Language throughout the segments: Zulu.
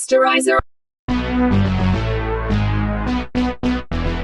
Pasteurizer.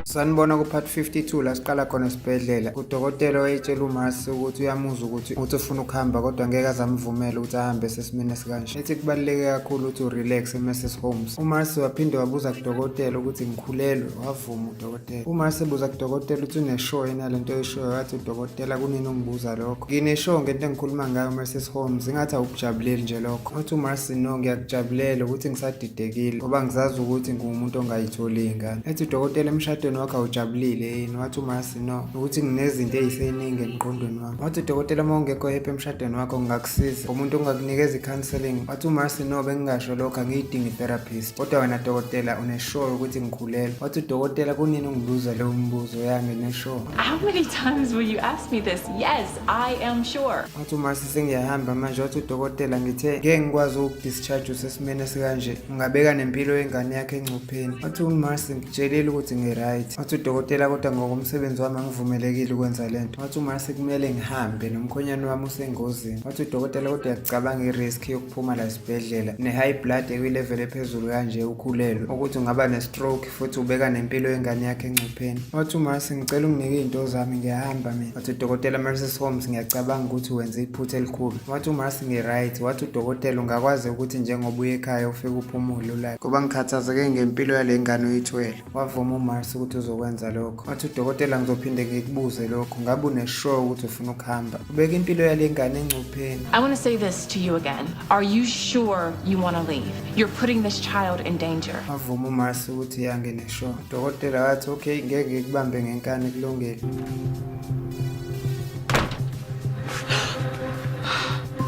Sanibona ku part 52 la siqala khona esibhedlela. Udokotela wayetshela uMars ukuthi uyamuzwa ukuthi ufuna ukuhamba kodwa ngeke azamvumela ukuthi ahambe sesimene sikanje. Ethi kubaluleke kakhulu ukuthi urelax eMrs Holmes. uMars waphinde wabuza kudokotela ukuthi ngikhulelwe, wavuma udokotela. uMars ebuza kudokotela ukuthi uneshow yena lento eshow, wathi udokotela kunini ungibuza lokho. Ngineshow ngento engikhuluma ngayo Mrs Holmes, ingathi awukujabuleli nje lokho. Wathi uMars no, ngiyakujabulela ukuthi ngisadidekile ngoba ngizazi ukuthi ngumuntu ongayitholi ingane. Ethi udokotela emshadweni wakhe awujabulile yini? Wathi uMars no, ukuthi nginezinto eziseningi emqondweni wami. Wathi udokotela uma ungekho happy emshadweni wakho ngingakusiza, umuntu ongakunikeza i-counseling. Wathi uMars no, bengingasho lokho, angiyidingi i-therapist, kodwa wena dokotela uneshow ukuthi ngikhulelwe. Wathi udokotela kunini ungibuza leyo mbuzo yami neshow? How many times will you ask me this? Yes, I am sure. Wathi uMars sengiyahamba manje. Wathi udokotela ngithe ngeke ngikwazi ukudischarge usesimene sikanje, ngingabeka nempilo yengane yakhe engcupheni. Wathi uMars ngitshelile ukuthi ngi-right. Wathi udokotela kodwa ngokomsebenzi wami angivumelekile ukwenza lento. Wathi uMars kumele ngihambe nomkhonyane wami usengozini. Wathi udokotela kodwa uyacabanga i-risk yokuphuma la esibhedlela ne-high blood ekwi-level ephezulu kanje ukhulelwe ukuthi ungaba ne-stroke futhi ubeka nempilo yengane yakhe engcupheni. Wathi uMars ngicela unginike iy'nto zami ngiyahamba mina. Wathi udokotela Mrs Holmes ngiyacabanga ukuthi wenze iphutha elikhulu. Wathi uMars ngi-right. Wathi udokotela ungakwazi ukuthi njengoba uye ekhaya ufike uphumule ulale ngoba ngikhathazeke ngempilo yale ngane oyithwele. Wavuma uMars ukuthi uzokwenza lokho. Wathi udokotela ngizophinde ngikubuze lokho, ngabe uneshow ukuthi ufuna ukuhamba ubeka impilo yale ngane engcupheni? I want to say this to you again. Are you sure you want to leave? You're putting this child in danger. Wavuma uMars ukuthi yange neshow. Udokotela wathi okay, ngeke ngikubambe ngenkani, kulungile.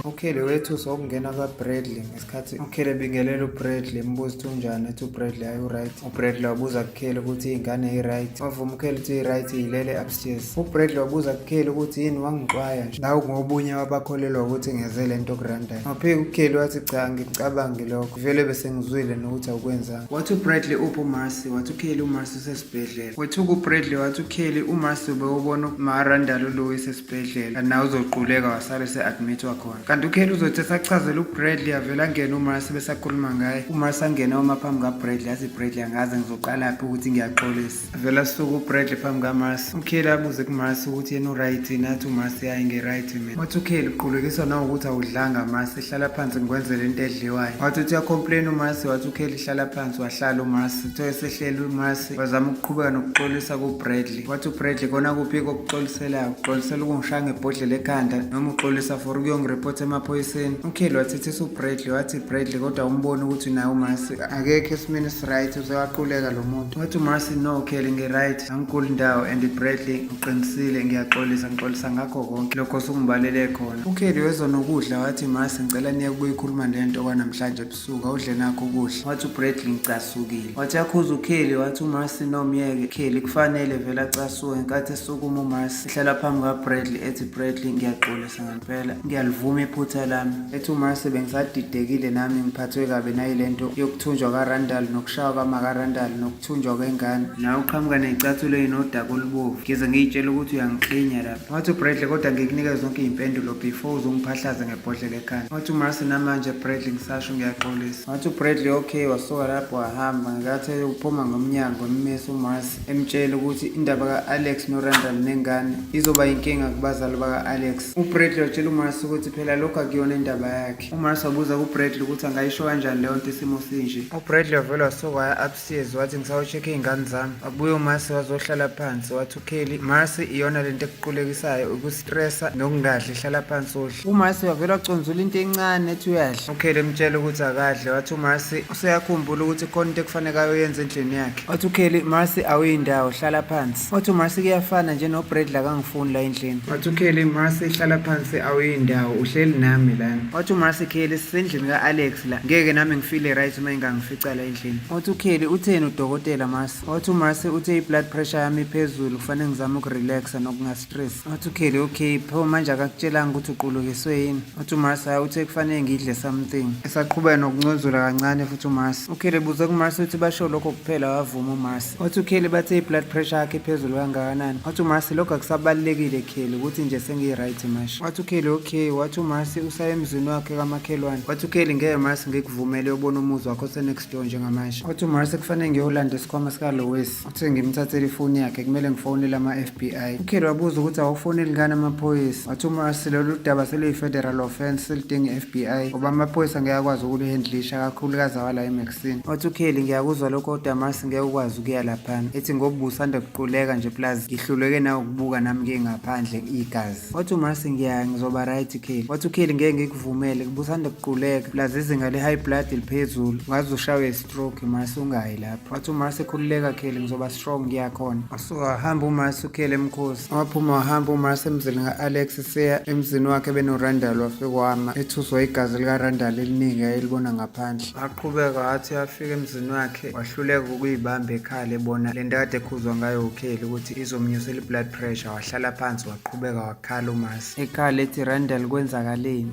uKhele wethu sokungena kwaBradley ngesikhathi uKhele ebingelela uBradley embuza ukuthi unjani. Ethi uBradley ayi right. uBradley wabuza kuKhele ukuthi ingane i-right. Wavuma uKhele ukuthi i-right ilele upstairs. uBradley wabuza kuKhele ukuthi yini wangixwaya nje nawe ngobunye wabakholelwa ukuthi ngeze lento kurandayo. Waphika uKhele wathi cha, ngicabangi lokho, vele bese ngizwile nokuthi awukwenzanga. Wathi uBradley uphi uMars? Wathi uKhele uMars usesibhedlela. Wethuka uBradley wathi uKhele uMars ubewubona uMarandalo lo esesibhedlela nawe uzoquleka wasale se-admit wakhona. Kanti uKhele uzothi esachazela uBradley avela ngena uMars besakhuluma ngaye. uMars angena uma phambi kaBradley athi Bradley angaze ngizoqalaphi ukuthi ngiyaxolisa. Vela suka uBradley phambi kaMars. uKhele abuze kuMars ukuthi yena uright nathi uMars yayi nge-right mina. Wathi uKhele uqulekiswa na ukuthi awudlanga Mars, ihlala phansi ngikwenzele into edliwayo. Wathi uthi uyacomplain uMars. Wathi uKhele ihlala phansi wahlala uMars. Uthe esehleli uMars wazama ukuqhubeka nokuxolisa kuBradley. Wathi uBradley kona kuphi kokuxoliselayo? Uxolisela ukungishaya ngebhodlela ekhanda noma uxolisa for ukuyongireport emaphoyiseni? uKhele wathethisa uBradley wathi Bradley kodwa umbone ukuthi naye uMars akekho esimeni right, uzewaquleka lo muntu. Wathi uMars no Khele ngi-right, angikuli ndawo and Bradley uqinisile, ngixolisa ngakho konke lokho osungibalele khona. uKhele wezwa nokudla wathi Mars ngicela niye kuyikhuluma lento kwanamhlanje ebusuku awudle nakho ukudla. Wathi uBradley ngicasukile. Wathi yakhuza uKhele. Wathi uMars nomyeke Khele kufanele vele acasuke ngenkathi esukuma uMars ihlala phambi kaBradley ethi Bradley ngiyaxolisa ngempela, ngiyalivuma iphutha lami. Ethi uMars bengisadidekile nami ngiphathwe kabi nayi lento yokuthunjwa kaRandall nokushaywa kwamakarandall nokuthunjwa kwengane nawe uqhamuka ney'cathulo ey'nodaka olubovu ngize ngiyitshela ukuthi uyangiqinya lapha. Wathi uBradley kodwa ngikunikeza zonke iy'mpendulo before uzungiphahlaze ngebhodlela ekhanda. Wathi uMars namanje Bradley ngisasho ngiyaxolisa. Wathi uBradley okay, wasuka lapho wahamba. Ngikathi uphuma ngomnyango emmesa uMars emtshela ukuthi indaba ka-Alex noRandall nengane izoba yinkinga kubazali baka-Alex. uBradley watshela uMars ukuthi phela lokhu akuyona indaba yakhe. uMars wabuza kuBradley ukuthi angayisho kanjani leyo nto isimo sinje. uBradley wavele wasuka waya upstairs wathi ngisawushekhe iy'ngane zami. wabuya uMars wazohlala phansi. wathi uKhele Mars iyona lento ekuqulekisayo ukustressa nokungadli, hlala phansi udle. uMars wavele waconzula into encane ethi uyadla. uKhele emtshela ukuthi akadle. wathi uMars useyakhumbula ukuthi khona into ekufanele ayoyenza endlini yakhe. wathi uKhele Mars awuyindawo, hlala phansi. wathi uMars kuyafana nje noBradley akangifuni la endlini. wathi uKhele Mars hlala phansi awuyindawo, uhleli nami lana. wathi uMars Khele sisendlini ka-Alex la, ngeke nami ngifile right uma ingangifica la endlini. wathi uKhele utheni udokotela Mars? wathi uMars uthe i-blood pressure yami iphezulu kufanele ngizame ukurelaxa nokungastress. wathi uKhele okay, pho manje akakutshelanga ukuthi uqulukiswe yini? wathi uMars hayi, uthe kufanele ngidle something. esaqhubeka nokuncozula kancane futhi uMars. uKhele buze kuMars ukuthi basho lokho kuphela, wavuma uMars. wathi uKhele bathe i-blood pressure yakhe iphezulu kangakanani? wathi uMars lokho akusabalulekile Khele, ukuthi nje sengiyi-right manje. wathi uKhele okay. wathi uMars uMarcy usaya emzini wakhe kamakhelwane. Wathi uKelly ngeke Marcy ngikuvumele uyobona umuzi wakho osenext door njengamanje. Wathi uMarcy kufanele ngiyolanda isikhwama sikaLois. Uthi ngimthathele ifoni yakhe kumele ngifonele ama-FBI. uKelly wabuza ukuthi awufoneli ngani amaphoyisa. Wathi uMarcy lolu daba seluyi-federal offense seludinga i-FBI ngoba amaphoyisa ngeke akwazi ukulihendlisha kakhulukazi awala eMaxine. Wathi uKelly ngiyakuzwa lokho kodwa Marcy ngeke ukwazi ukuya laphana. Ethi ngoba usanda kuquleka nje plus ngihluleke nawe ukubuka nami ngingaphandle igazi. Wathi uMarcy ngizoba right Kelly. Wathi uKelly ngeke ngikuvumele kubusanda kuquleka plus izinga le-high blood liphezulu ungaze ushawe i-stroke Marcy ungayi lapho. Wathi uMarcy khululeka Kelly ngizoba strong ngiyakhona. Wasuka wahamba uMarcy uKelly emkhosi. Waphuma wahamba uMarcy emzini ka-Alex seya emzini wakhe benoRandall wafika wama ethuswa igazi likaRandall eliningi ayelibona ngaphandle. Waqhubeka wathi afika emzini wakhe wahluleka ukuyibamba ekhala ebona lento kade ekhuzwa ngayo uKelly ukuthi izomnyusela i-blood pressure. Wahlala phansi waqhubeka wakhala uMarcy ekhala ethi Randall kwenzakaleni.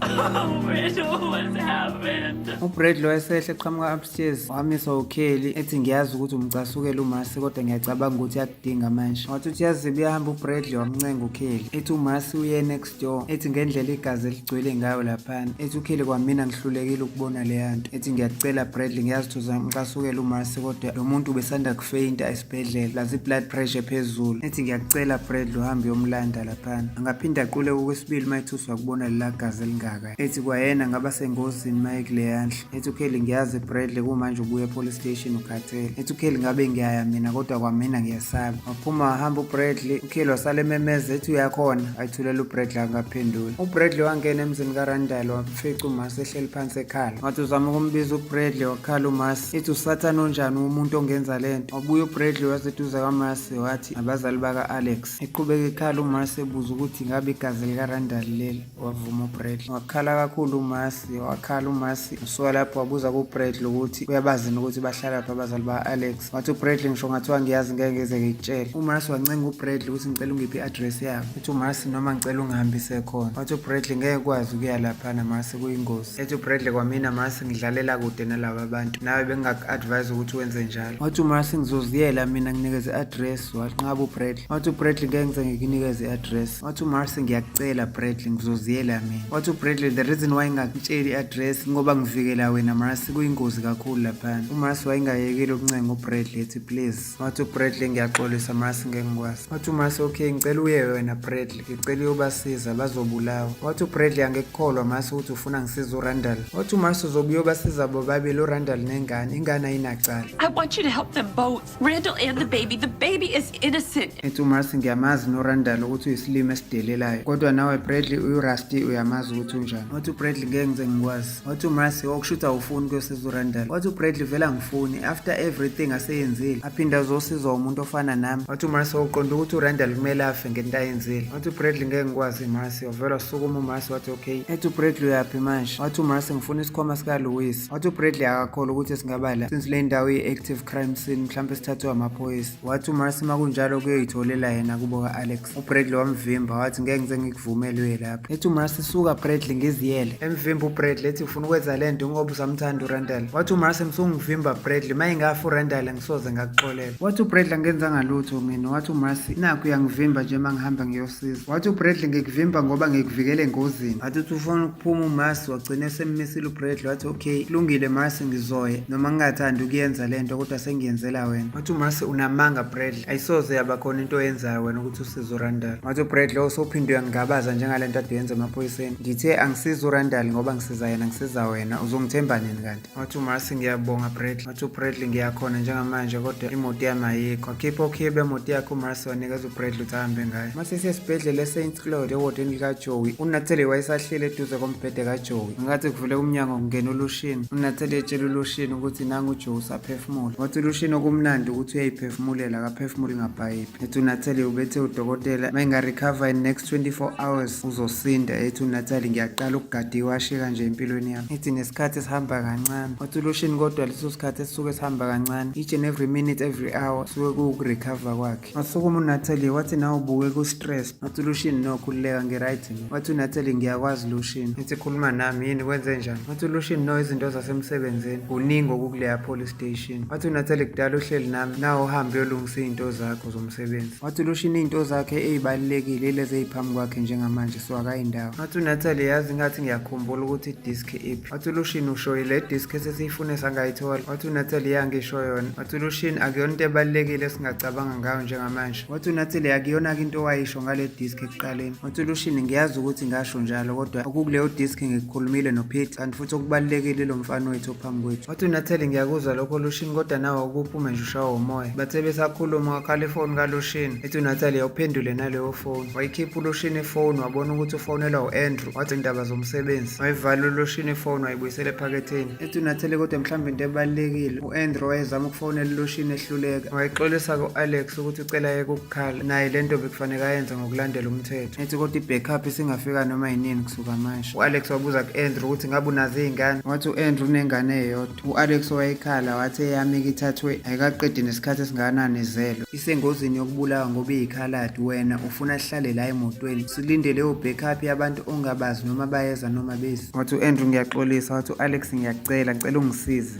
uBradley wayesehle eqhamuka upstairs wamiswa uKelly ethi ngiyazi ukuthi umcasukela uMarcy kodwa ngiyacabanga ukuthi yakudinga manje. Wathi uthi yazibe uyahamba uBradley wamncenga uKelly ethi uMarcy uye next door ethi ngendlela igazi eligcwele ngayo laphana. Ethi uKelly kwamina ngihlulekile ukubona leya nto. Ethi ngiyacela Bradley ngiyazi ukuthi uzamcasukela uMarcy kodwa lo muntu ubesanda kufeyinta esibhedlela lazi blood pressure phezulu. Ethi ngiyacela Bradley uhambe uyomlanda laphana angaphinda aqule okwesibili mayethuswa kubona lela gazi elingaka. Ethi kwayena ngaba sengozini maye kuleyandla. Ethi uKelly ngiyazi Bradley kumanje ubuye police station ukhathele. Ethi uKelly ngabe ngiyaya mina kodwa kwamina ngiyasaba. Waphuma wahamba uBradley uKelly wasale memeza ethi uyakhona ayithulela uBradley angaphendula. uBradley wangena emzini kaRandall wafica uMarcy ehleli phansi ekhala. Wathi uzama ukumbiza uBradley wakhala uMarcy ethi usathana onjani umuntu ongenza lento. Wabuya uBradley waseduze kwaMarcy wathi abazali baka-Alex. Eqhubeka ekhala uMarcy ebuza ukuthi ngabe igazi likaRandall leli. Wavuma uBradley wakhala kakhulu uMarcy wakhala uMarcy usuka lapho wabuza kuBradley ukuthi uyabazini ukuthi bahlala lapha abazali baka-Alex. Wathi uBradley ngisho ngathiwa ngiyazi ngeke ngize ngikutshele. uMarcy wancenga uBradley ukuthi ngicela ungiphi i-address yabo. Ethi uMarcy noma ngicela ungihambise khona. Wathi uBradley ngeke ukwazi ukuya laphana Marcy kuyingozi. Ethi uBradley kwamina Marcy ngidlalela kude nalaba bantu nawe bengaku-advise ukuthi wenze njalo. Wathi uMarcy ngizoziyela mina nginikeze i-address. Wanqaba uBradley. Wathi uBradley ngeke ngize ngikunikeze i-address. Wathi uMarcy ngiyakucela Bradley ngizoziyela mina. Wathi uBradley the reason why ngingakutsheli i-address ngoba ngivikela wena Marcy kuyingozi kakhulu laphana. uMarcy wayengayekile ukuncenga uBradley ethi please. Wathi uBradley ngiyaxolisa Marcy ngeke ngikwazi. Wathi uMarcy okay ngicela uye wena Bradley ngicela uyobasiza bazobulawa. Wathi uBradley angekukholwa Marcy ukuthi ufuna ngisize uRandall. Wathi uMarcy uzobe uyobasiza bobabili uRandall nengane ingane ayinacala. I want you to help them both, Randall and the baby. The baby is innocent. Ethi uMarcy ngiyamazi noRandall ukuthi uyisilimo esidelelayo kodwa nawe Bradley uRusty uyamazi ukuthi unjani. Wathi uBradley ngeke ngize ngikwazi. Wathi uMarcy okushuthi awufuni kuyosiza uRandall. Wathi uBradley vela ngifuni after everything aseyenzile aphinda azosiza umuntu ofana nami. Wathi uMarcy uqonda ukuthi uRandall kumele afe ngento ayenzile. Wathi uBradley ngeke ngikwazi Marcy wavela wasukuma uMarcy wathi okay. Ethi uBradley uyaphi manje. Wathi uMarcy ngifuna isikhwama sikaLois. Wathi uBradley akakholwa ukuthi singaba la since le ndawo iyi-active crime scene mhlawumbe sithathwe amaphoyisa. Wathi uMarcy makunjalo kuyoyitholela yena kubo ka-Alex. uBradley wamvimba wathi ngeke ngize ngikuvumele uye lapho. Ethi uMarcy suka Bradley ngiziyele. Emvimba uBradley ethi ufuna ukwenza lento ngoba usamthanda uRandall. Wathi uMarcy msungivimba Bradley mayingafa uRandall ngisoze ngakuxolela. Wathi uBradley ngenzanga lutho mina. Wathi uMarcy nakho uyangivimba nje mangihamba ngiyosiza. Wathi uBradley ngikuvimba ngoba ngikuvikele engozini. Wathi uthi ufuna ukuphuma uMarcy wagcina semmisile uBradley wathi okay kulungile Marcy ngizoye noma ngingathandi ukuyenza lento kodwa sengiyenzela wena. Wathi uMarcy unamanga Bradley ayisoze yabakhona into oyenzayo wena ukuthi usize uRandall. Wathi uBradley usophinde uyangigabaza njengalento ade yenza emaphoyiseni. Ngithe angisiza uRandall ngoba ngisiza yena ngisiza wena uzongithemba nini kanti. Wathi uMarcy ngiyabonga Bradley. Wathi uBradley ngiyakhona njengamanje kodwa imoto yami ayikho. Wakhipha okhiye emoto yakhe uMarcy wanikeza uBradley ukuthi ahambe ngayo. Mase siyesibhedlela eSt Claude ewodini likaJoey. uNatalie wayesahleli eduze kombhede kaJoey. Ngathi kuvule umnyango kungena uLushini. uNatalie etshela uLushini ukuthi nangu uJoey usaphefumula. Wathi uLushini okumnandi ukuthi uyayiphefumulela akaphefumuli ngaphayipi. Ethi uNatalie ubethe udokotela mayinga-recover in next 24 hours uzosinda. Ethi uNatalie ngiyaqala ukugada iwashi kanje empilweni yami. Ethi nesikhathi esihamba kancane. Wathi uLushini kodwa leso sikhathi esisuke sihamba kancane each and every minute every hour suke kuwukurecover kwakhe. Wasukuma uNatalie wathi nawe ubuke ku-stress. Wathi uLushini nokhululeka ngi-right. Wathi uNatalie ngiyakwazi Lushini. Ethi khuluma nami yini kwenze njani. Wathi uLushini no izinto zasemsebenzini uningi okukuleya police station. Wathi uNatalie kudala uhleli nami nawe uhambe uyolungisa iy'nto zakho zomsebenzi. Wathi uLushini iy'nto zakhe ey'balulekile ilezi ey'phambi kwakhe njengamanje so akayindawo. Wathi uNatalie uNatalie yazi ngathi ngiyakhumbula ukuthi idisk iphi. Wathi uLushini ushoye le disk esesiyifune sangayithola. Wathi uNatalie yangisho yona. Wathi uLushini akuyona into ebalulekile esingacabanga ngayo njengamanje. Wathi uNatalie akuyona into owayisho ngale disk ekuqaleni. Wathi uLushini ngiyazi ukuthi ngasho njalo kodwa okukuleyo disk ngikukhulumile noPete kanti futhi okubalulekile lo mfana wethu ophambi kwethu. Wathi uNatalie ngiyakuzwa lokho Lushini kodwa nawe ukuphume nje ushawa umoya. Bathe besakhuluma wakhala ifoni kaLushini. Ethi uNatalie awuphendule naleyo phone. Wayikhipha uLushini ifoni wabona ukuthi ufonelwa uAndrew. Wathi indaba zomsebenzi. Wayivala uLushini ifoni wayibuyisela ephaketheni. Ethi uNatalie kodwa mhlawumbe into ebalulekile uAndrew wayezama ukufonela uLushini ehluleka. Wayixolisa ku-Alex ukuthi ucela yeke ukukhala naye lento bekufanele ayenze ngokulandela umthetho. Ethi kodwa i-backup isingafika noma yinini kusuka manje. U-Alex wabuza ku-Andrew ukuthi ngabe unazo iy'ngane. Wathi u-Andrew unengane eyodwa. U-Alex wayekhala wathi eyami ithathwe ayikaqedi nesikhathi esingakanani izelwe. Isengozini yokubulawa ngoba iyikhaladi wena ufuna sihlale la emotweni. Silinde leyo backup yabantu ongabazi noma bayeza noma bezi. Wathi u-Andrew ngiyaxolisa. Wathi u-Alex ngiyacela ungisize.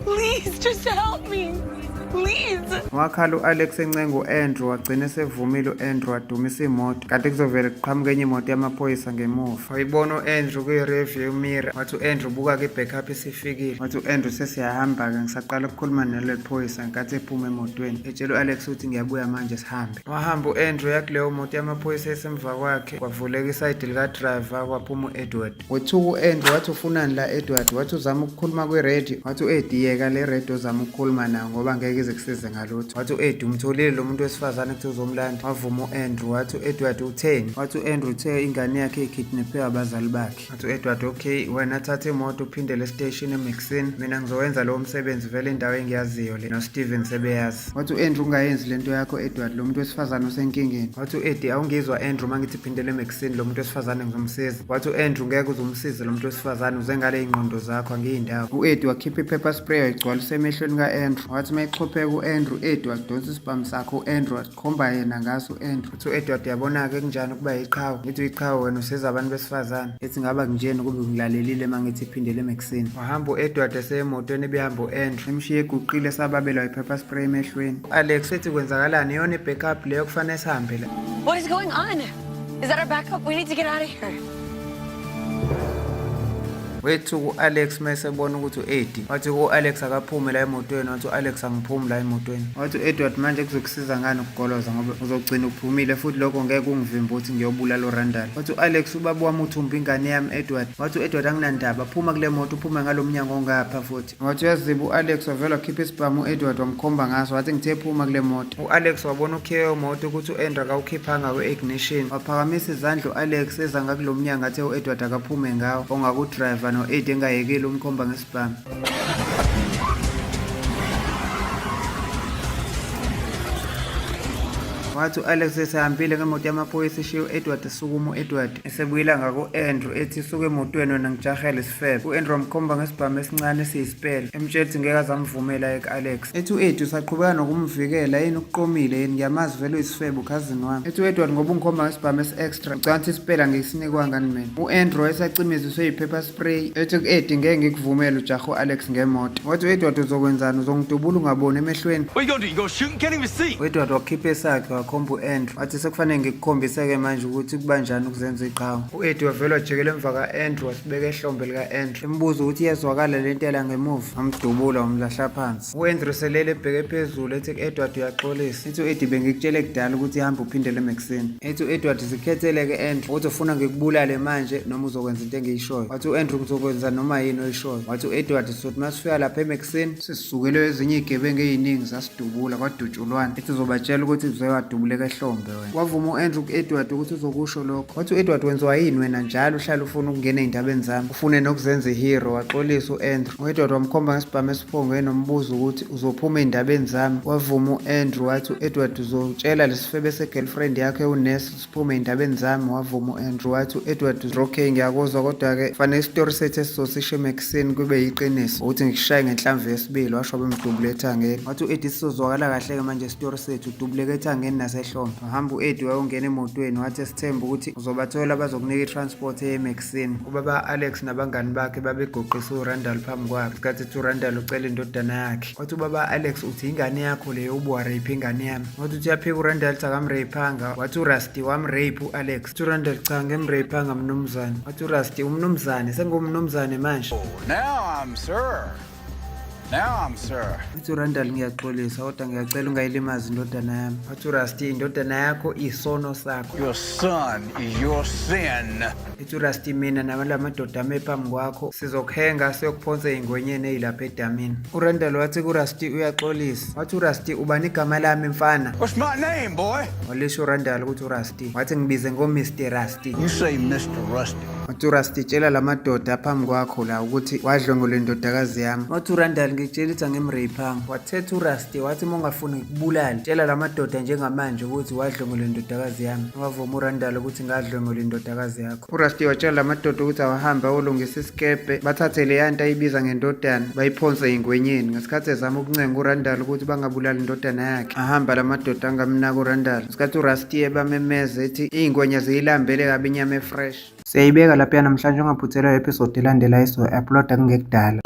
Please, just help me. Please. Wakhala u-Alex encenga u-Andrew wagcina esevumile u-Andrew wadumisa imoto kanti kuzovele kuqhamuke enye imoto yamaphoyisa ngemuva. Wayibona u-Andrew kwi-rearview mirror. Wathi u-Andrew buka-ke i-backup isifikile. Wathi u-Andrew sesiyahamba-ke ngisaqala ukukhuluma naleli phoyisa ngenkathi ephuma emotweni. Etshela u-Alex ukuthi ngiyabuya manje sihambe. Wahamba u-Andrew yakuleyo moto yamaphoyisa esemva kwakhe kwavuleka isayidi lika-driver kwaphuma u-Edward. Wethuka u-Andrew wathi ufunani la Edward. Wathi uzama ukukhuluma kwi-radio. Wathi u-Eddie yeka le radio ozama ukukhuluma nayo ngoba ngeke ize kusize ngalutho. Wathi u-Eddie umtholile lo muntu wesifazane kuthi uzomlanda. Wavuma u-Andrew. Wathi u-Edward utheni? Wathi u-Andrew uthe ingane yakhe ikidnapwe abazali bakhe. Wathi u-Edward okay wena thatha imoto uphindele estation eMaxine mina ngizowenza lowo msebenzi vele indawo engiyaziyo le noSteven sebeyazi. Wathi u-Andrew ungayenzi lento yakho Edward lo muntu wesifazane usenkingeni. Wathi u-Eddie awungizwa Andrew mangithi phindele eMaxine lo muntu wesifazane ngizomsiza. Wathi u-Andrew ngeke uzomsize lo muntu wesifazane uze ngale ingqondo zakho angiyindawo. U-Eddie wakhipha i-pepper spray wayigcwalisa emehlweni ka-Andrew. Wathi mayichopheka u-Andrew Edward donsa isibhamu sakho u-Andrew wakhomba yena ngaso u-Andrew. Wathi u-Edward yabona-ke kunjani ukuba yiqhawe. Ngithi uyiqhawe wena usiza abantu besifazane. Ethi ngaba kunjeni kube ngilalelile mangithi phindele eMaxine. Wahamba u-Edward eseyemotweni ebehamba u-Andrew emshiye eguqile sababelwa i-pepper spray emehlweni. U-Alex ethi kwenzakalani iyona i-backup leyo kufanele sihambe la. What is going on? Is that our backup? We need to get out of here. Wethu u-Alex mesebona ukuthi u-Eddie. Wathi ku-Alex akaphume la emotweni. Wathi u-Alex angiphumi la emotweni. Wathi u-Edward manje kuzokusiza ngani ukugoloza ngoba uzogcina uphumile futhi lokho ngeke kungivimbe ukuthi ngiyobulala uRandall. Wathi u-Alex ubaba wami uthumba ingane yami Edward. Wathi u-Edward anginandaba phuma kule moto uphume ngalomnyango ongapha futhi. Wathi uyaziba u-Alex wavela wakhipha isibhamu u-Edward wamkhomba ngaso wathi ngithe phuma kule moto. U-Alex wabona ukheyo moto ukuthi u-Andrew akawukhiphanga kwe-ignition. Waphakamisa izandla u-Alex eza ngakulomnyango athe u-Edward akaphume ngawo ongaku-driver no-Eddie engayekeli umkhomba ngesibhamu. Wathi u-Alex esehambile ngemoto yamaphoyisa eshiye u-Edward esukuma u-Edward esebuyela ngaku-Andrew ethi suke emotweni wena ngijahele isifebe. U-Andrew wamkhomba ngesibhamu esincane esiyisipele emtshela ukuthi ngeke azamvumela eka-Alex. Ethi u-Eddie usaqhubeka nokumvikela yini ukuqomile yini ngiyamazi vele uyisifebe ukhazini wami. Ethi u-Edward ngoba ungikhomba ngesibhamu esi-extra ngicabanga ukuthi isipela ngiyisinikwa ngani mina. U-Andrew esacimiziswe yi-pepper spray ethi ku-Eddie ngeke ngikuvumele ujahe u-Alex ngemoto. Wathi u-Edward uzokwenzani uzongidubula ungaboni emehlweni. What you gonna do? You gonna shoot and can't even see? U-Edward wakhipha esakhe wakhomba u-Andrew. Wathi sekufanele ngikukhombise-ke manje ukuthi kubanjani ukuzenza iqhawe. U-Eddie wavele wajikela emva ka-Andrew wasibeka ehlombe lika-Andrew embuza ukuthi iyezwakala le ntela ngemuva. Wamdubula wamlahla phansi. U-Andrew selele ebheke phezulu ethi ku-Edward uyaxolisa. Ethi u-Eddie bengikutshele kudala ukuthi ihamba uphindele eMaxine. Ethi u-Edward zikhethele-ke Andrew ukuthi ufuna ngikubulale manje noma uzokwenza into engiyishoyo. Wathi u-Andrew ngizokwenza noma yini oyishoyo. Wathi u-Edward sizothi masifika lapha eMaxine sisukele ezinye iy'gebengu ey'ningi zasidubula kwadutshulwana. Ethi uzobatshela ukuthi uze wadubuleka ehlombe wena. Wavuma u-Andrew ku-Edward ukuthi uzokusho lokho. Wathi u-Edward wenziwa yini wena njalo uhlala ufuna ukungena ey'ndabeni zami ufune nokuzenza ihero. Waxolisa u-Andrew. U-Edward wamkhomba ngesibhamu esiphongweni nombuzo ukuthi uzophuma ey'ndabeni zami. Wavuma u-Andrew. Wathi u-Edward uzotshela lesifebe se-girlfriend yakhe uNess siphume ey'ndabeni zami. Wavuma u-Andrew. Wathi u-Edward okay ngiyakuzwa kodwa-ke fanele isitori sethu esizosisho eMaxine kube yiqiniso ukuthi ngishaye ngenhlamvu yesibili. Washo bemdubula ethangeni. Wathi u-Eddie sizozwakala kahle-ke manje isitori sethu udubuleke ethangeni ngasehlombe. Wahamba u-Eddie wayongena emotweni wathi esithemba ukuthi uzobathola bazokunika i-transport e-Maxine. Ubaba Alex nabangani bakhe babegoqisa uRandall phambi kwakhe ngesikhathi uRandall ucela indodana yakhe. Wathi ubaba Alex uthi ingane yakho leyo ubuwarape ingane yami. Wathi uyaphika uRandall akamrapanga. Wathi uRusty wamrape u-Alex. Wathi uRandall cha ngemrapanga mnumzane. Wathi uRusty umnumzane sengumnumzane manje. Now I'm sir. Wathi uRandall ngiyaxolisa kodwa ngiyacela ungayilimazi indodana yami. Wathi uRusty indodana yakho isono sakho. Your son is your sin. Wathi uRusty mina namadoda ame phambi kwakho sizokhenga siyokuphonsa ingwenyeni eyilapha edamini. uRandall wathi kuRusty uyaxolisa. Wathi uRusty ubani igama lami mfana? What's my name, boy? Walisho uRandall ukuthi uRusty. Wathi ngibize ngoMr Rusty. You say Mr. Rusty. Wathi uRusty tshela lamadoda phambi kwakho la ukuthi wadlwengula indodakazi yami. Wathi uRandall ngitshela ukuthi angimrapanga. Wathetha uRusty wathi mongafuni ukubulala tshela lamadoda njengamanje ukuthi wadlwengula indodakazi yami. Wavuma uRandall ukuthi ngadlwengula indodakazi yakho. uRusty watshela lamadoda ukuthi awahamba olungisa isikebe bathathe le yanto ayibiza ngendodana bayiphonse ingwenyeni. Ngesikhathi ezama ukuncenga uRandall ukuthi bangabulala indodana yakhe ahamba lamadoda angamnaka uRandall. Ngesikhathi uRusty ebamemeza ethi ingwenya ziyilambele kabi inyama efresh. Siyayibeka lapha namhlanje ungaphuthelwa episode elandela iso upload ngekudala.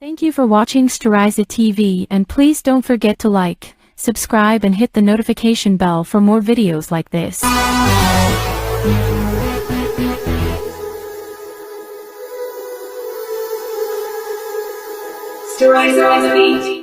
Thank you for watching Styriza TV, and please don't forget to like, subscribe and hit the notification bell for more videos like this. Styriza TV.